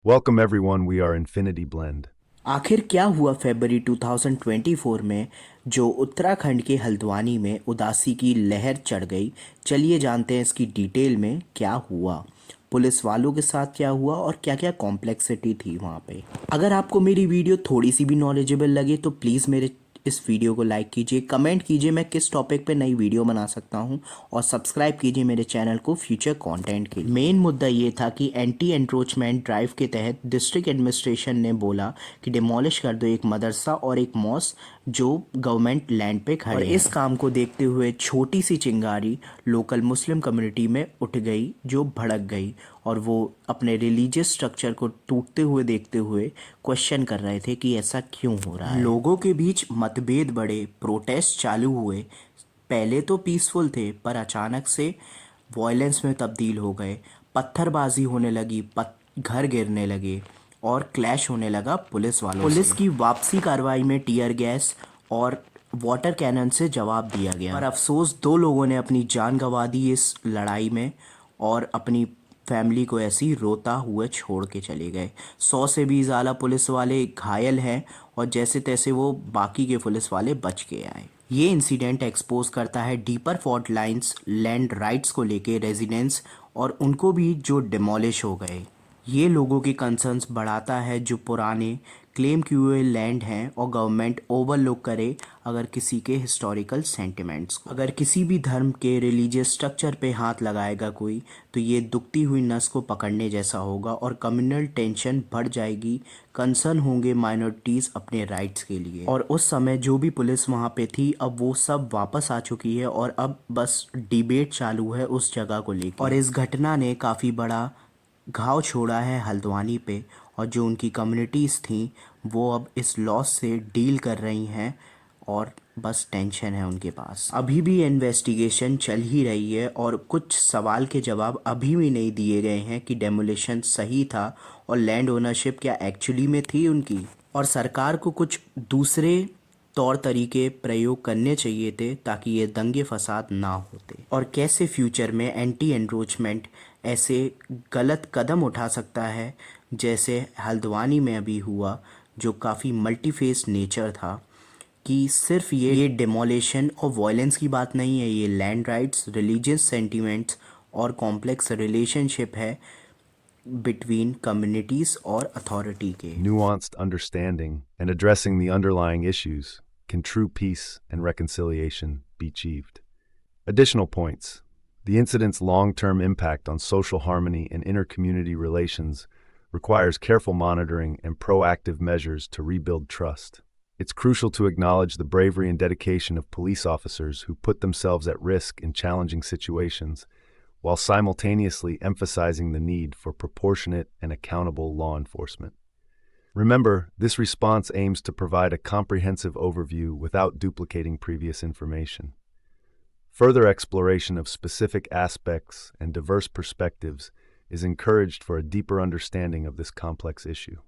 Welcome everyone, we are Infinity Blend. आखिर क्या हुआ फरवरी 2024 में जो उत्तराखंड के हल्द्वानी में उदासी की लहर चढ़ गई। चलिए जानते हैं इसकी डिटेल में क्या हुआ, पुलिस वालों के साथ क्या हुआ और क्या क्या कॉम्प्लेक्सिटी थी वहाँ पे। अगर आपको मेरी वीडियो थोड़ी सी भी नॉलेजेबल लगे तो प्लीज़ मेरे इस वीडियो को लाइक कीजिए, कमेंट कीजिए मैं किस टॉपिक पे नई वीडियो बना सकता हूँ और सब्सक्राइब कीजिए मेरे चैनल को फ्यूचर कंटेंट के लिए। मेन मुद्दा ये था कि एंटी एंट्रोचमेंट ड्राइव के तहत डिस्ट्रिक्ट एडमिनिस्ट्रेशन ने बोला कि डिमोलिश कर दो एक मदरसा और एक मॉस्क जो गवर्नमेंट लैंड पे खड़े हैं। और इस काम को देखते हुए छोटी सी चिंगारी लोकल मुस्लिम कम्युनिटी में उठ गई जो भड़क गई और वो अपने रिलीजियस स्ट्रक्चर को टूटते हुए देखते हुए क्वेश्चन कर रहे थे कि ऐसा क्यों हो रहा है। लोगों के बीच मतभेद बढ़े, प्रोटेस्ट चालू हुए। पहले तो पीसफुल थे पर अचानक से वॉयलेंस में तब्दील हो गए। पत्थरबाजी होने लगी, घर गिरने लगे और क्लैश होने लगा पुलिस वालों से। पुलिस की वापसी कार्रवाई में टीयर गैस और वाटर कैनन से जवाब दिया गया। पर अफसोस 2 लोगों ने अपनी जान गंवा दी इस लड़ाई में और अपनी फैमिली को ऐसे ही रोता हुए छोड़ के चले गए। 100 से भी ज़्यादा पुलिस वाले घायल हैं और जैसे तैसे वो बाकी के पुलिस वाले बच के आए। ये इंसिडेंट एक्सपोज करता है deeper fault lines, land rights को लेके रेजिडेंट्स और उनको भी जो डिमोलिश हो गए। ये लोगों के कंसर्न्स बढ़ाता है जो पुराने क्लेम किए हुए लैंड हैं और गवर्नमेंट ओवरलुक करे अगर किसी के हिस्टोरिकल सेंटिमेंट्स को। अगर किसी भी धर्म के रिलीजियस स्ट्रक्चर पे हाथ लगाएगा कोई तो ये दुखती हुई नस को पकड़ने जैसा होगा और कम्युनल टेंशन बढ़ जाएगी। कंसर्न होंगे माइनॉरिटीज़ अपने राइट्स के लिए। और उस समय जो भी पुलिस वहाँ पे थी अब वो सब वापस आ चुकी है और अब बस डिबेट चालू है उस जगह को लेकर। और इस घटना ने काफ़ी बड़ा घाव छोड़ा है हल्द्वानी पे और जो उनकी कम्युनिटीज़ थी वो अब इस लॉस से डील कर रही हैं और बस टेंशन है उनके पास। अभी भी इन्वेस्टिगेशन चल ही रही है और कुछ सवाल के जवाब अभी भी नहीं दिए गए हैं कि डेमोलिशन सही था और लैंड ओनरशिप क्या एक्चुअली में थी उनकी, और सरकार को कुछ दूसरे तौर तरीके प्रयोग करने चाहिए थे ताकि ये दंगे फसाद ना होते। और कैसे फ्यूचर में एंटी एनरोचमेंट ऐसे गलत कदम उठा सकता है जैसे हल्द्वानी में अभी हुआ जो काफ़ी मल्टीफेस नेचर था कि सिर्फ ये डिमोलेशन और वायलेंस की बात नहीं है, ये लैंड राइट्स, रिलीजियस सेंटिमेंट्स और कॉम्प्लेक्स रिलेशनशिप है बिटवीन कम्युनिटीज़ और अथॉरिटी के। Nuanced understanding and addressing the underlying issues can true peace and reconciliation be achieved. Additional points. The incident's long-term impact on social harmony and inter-community relations requires careful monitoring and proactive measures to rebuild trust. It's crucial to acknowledge the bravery and dedication of police officers who put themselves at risk in challenging situations, while simultaneously emphasizing the need for proportionate and accountable law enforcement. Remember, this response aims to provide a comprehensive overview without duplicating previous information. Further exploration of specific aspects and diverse perspectives is encouraged for a deeper understanding of this complex issue.